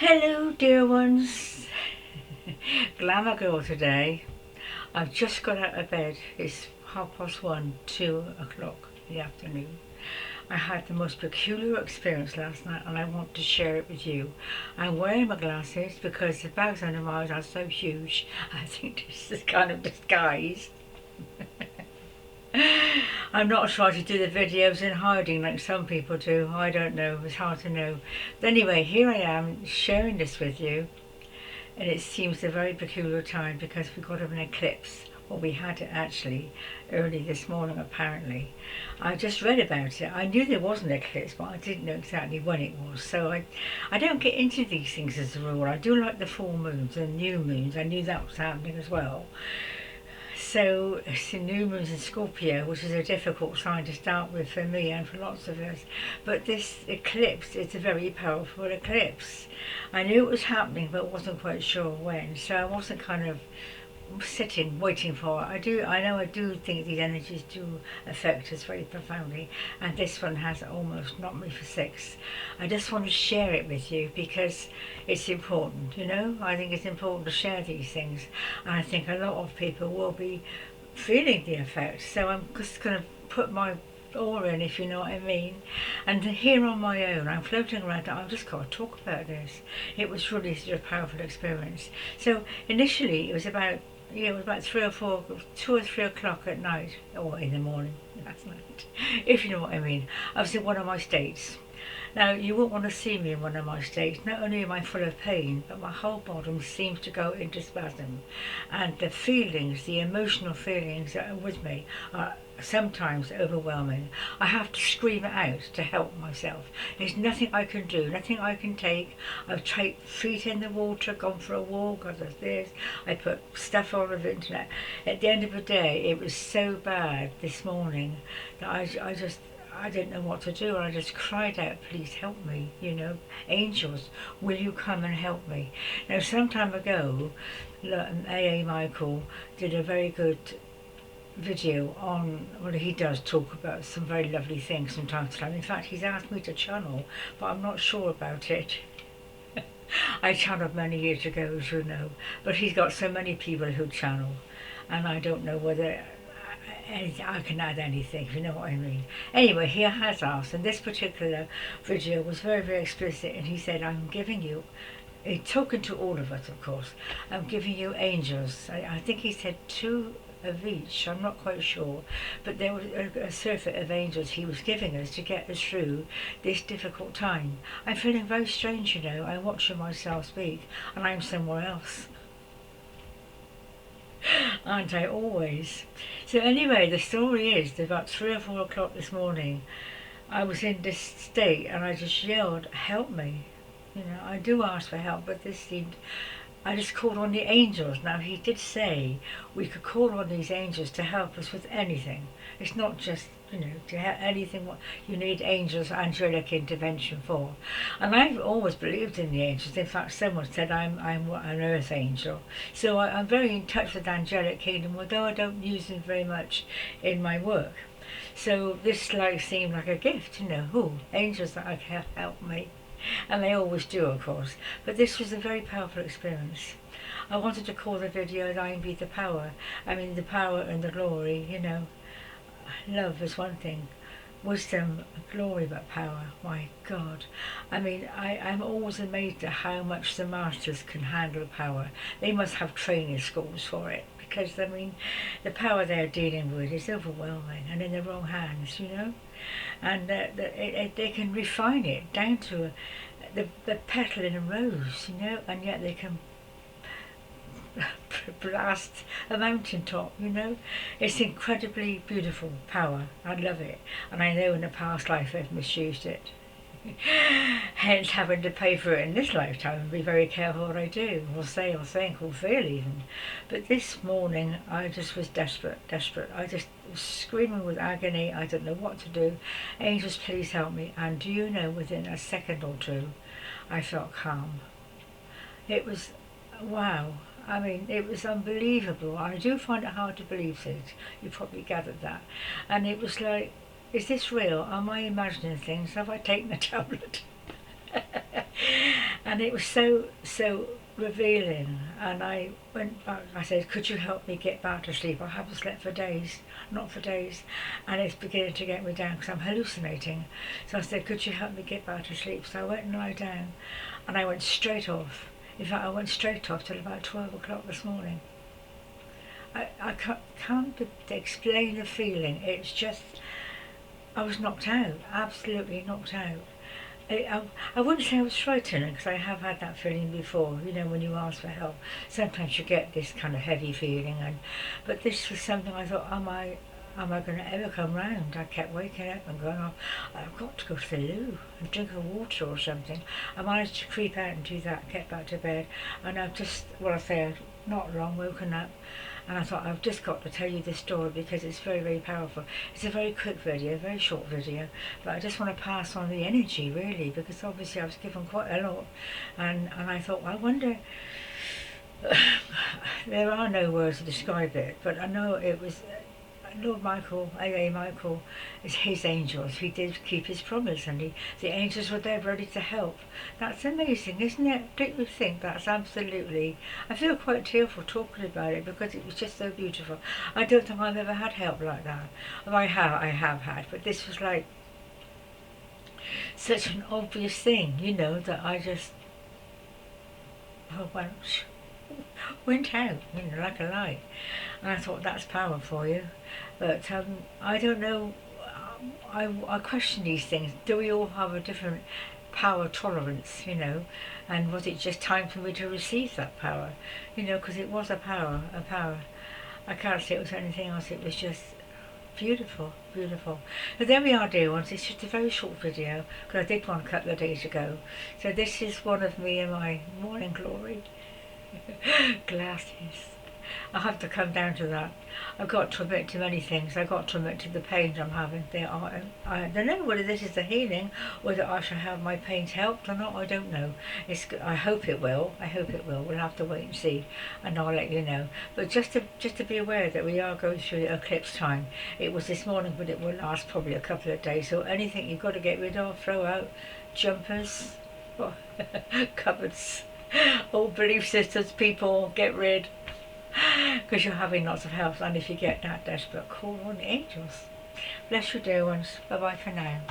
Hello dear ones, Glamour Girl today. I've just got out of bed. It's 1:30, 2 o'clock in the afternoon. I had the most peculiar experience last night and I want to share it with you. I'm wearing my glasses because the bags under my eyes are so huge. I think this is kind of disguise. I'm not sure to do the videos in hiding like some people do. I don't know, it's hard to know. But anyway, here I am sharing this with you, and it seems a very peculiar time because we got an eclipse. Well, we had it actually early this morning apparently. I just read about it. I knew there was an eclipse, but I didn't know exactly when it was. So I don't get into these things as a rule. I do like the full moons and new moons. I knew that was happening as well. So it's the new moon's in Scorpio, which is a difficult sign to start with for me and for lots of us. But this eclipse is a very powerful eclipse. I knew it was happening, but wasn't quite sure when. So I wasn't kind of sitting waiting for it. I do think these energies do affect us very profoundly, and this one has almost knocked me for six. I just want to share it with you because it's important, I think it's important to share these things, and I think a lot of people will be feeling the effects, so I'm just going to put my all in, if you know what I mean. And here on my own, I'm floating around. I've just got to talk about this. It was really such a powerful experience. So initially, it was about 3 or 4, 2 or 3 o'clock at night, or in the morning last night, if you know what I mean. I was in one of my states. Now, you won't want to see me in one of my states. Not only am I full of pain, but my whole bottom seems to go into spasm. And the feelings, the emotional feelings that are with me are sometimes overwhelming. I have to scream it out to help myself. There's nothing I can do, nothing I can take. I've taken feet in the water, gone for a walk, got this. I put stuff all over the internet. At the end of the day, it was so bad this morning that I didn't know what to do, and I just cried out, please help me, angels, will you come and help me? Now, some time ago, A.A. Michael did a very good video on, well, he does talk about some very lovely things from time to time. In fact, he's asked me to channel, but I'm not sure about it. I channeled many years ago, as you know, but he's got so many people who channel, and I don't know whether I can add anything, if you know what I mean. Anyway, he has asked, and this particular video was very, very explicit, and he said, I'm giving you, talking to all of us, of course, I'm giving you angels. I think he said 2 of each, I'm not quite sure, but there was a surfeit of angels he was giving us to get us through this difficult time. I'm feeling very strange, I'm watching myself speak, and I'm somewhere else. Aren't I always? So anyway, the story is that about 3 or 4 o'clock this morning, I was in this state and I just yelled, help me. I do ask for help, but I just called on the angels. Now, he did say we could call on these angels to help us with anything. It's not just, to help anything what you need angels, angelic intervention for. And I've always believed in the angels. In fact, someone said I'm an earth angel. So I'm very in touch with the angelic kingdom, although I don't use them very much in my work. So this seemed like a gift, angels that can help me. And they always do, of course. But this was a very powerful experience. I wanted to call the video Thine Be the Power. I mean, the power and the glory, Love is one thing. Wisdom, glory, but power. My God. I mean, I'm always amazed at how much the masters can handle power. They must have training schools for it. Because, I mean, the power they're dealing with is overwhelming and in the wrong hands, And they can refine it down to the petal in a rose, and yet they can blast a mountaintop, It's incredibly beautiful power. I love it. And I know in a past life I've misused it. Hence having to pay for it in this lifetime and be very careful what I do, or say, or think, or feel even. But this morning I just was desperate. I just was screaming with agony. I don't know what to do. Angels, please help me. And do you know, within a second or two, I felt calm. It was, wow. I mean, it was unbelievable. I do find it hard to believe things. You probably gathered that. And it was like, is this real? Am I imagining things? Have I taken the tablet? And it was so revealing. And I went back, I said, could you help me get back to sleep? I haven't slept for days, not for days, and it's beginning to get me down because I'm hallucinating. So I said, could you help me get back to sleep? So I went and lay down, and I went straight off. In fact, I went straight off till about 12 o'clock this morning. I can't explain the feeling. It's just, I was knocked out, absolutely knocked out. I wouldn't say I was frightened because I have had that feeling before. You know, when you ask for help, sometimes you get this kind of heavy feeling, but this was something I thought, am I going to ever come round? I kept waking up and going, oh, I've got to go to the loo and drink a water or something. I managed to creep out and do that, get back to bed, and I've just, well, I say, I've not long woken up. And I thought, I've just got to tell you this story because it's very, very powerful. It's a very quick video, very short video, but I just want to pass on the energy, really, because obviously I was given quite a lot. And I thought, I wonder, there are no words to describe it, but I know it was Lord Michael, A.A. Michael, is his angels. He did keep his promise, and the angels were there ready to help. That's amazing, isn't it? Don't you think that's absolutely... I feel quite tearful talking about it because it was just so beautiful. I don't think I've ever had help like that. Well, I have had, but this was like such an obvious thing, you know, that I just went out, you know, like a light. And I thought, that's power for you. But I don't know, I question these things. Do we all have a different power tolerance, you know? And was it just time for me to receive that power? You know, because it was a power. I can't say it was anything else, it was just beautiful, beautiful. But there we are, dear ones. It's just a very short video, because I did one a couple of days ago. So this is one of me in my morning glory. Glasses. I have to come down to that. I've got to admit to many things. I've got to admit to the pains I'm having. I don't know whether this is the healing, whether I shall have my pains helped or not. I don't know. I hope it will. I hope it will. We'll have to wait and see, and I'll let you know. But just to be aware that we are going through eclipse time. It was this morning, but it will last probably a couple of days. So anything you've got to get rid of, throw out. Jumpers, cupboards, old belief systems, people, get rid. Because you're having lots of help, and if you get that desperate, call on the angels. Bless you, dear ones. Bye bye for now.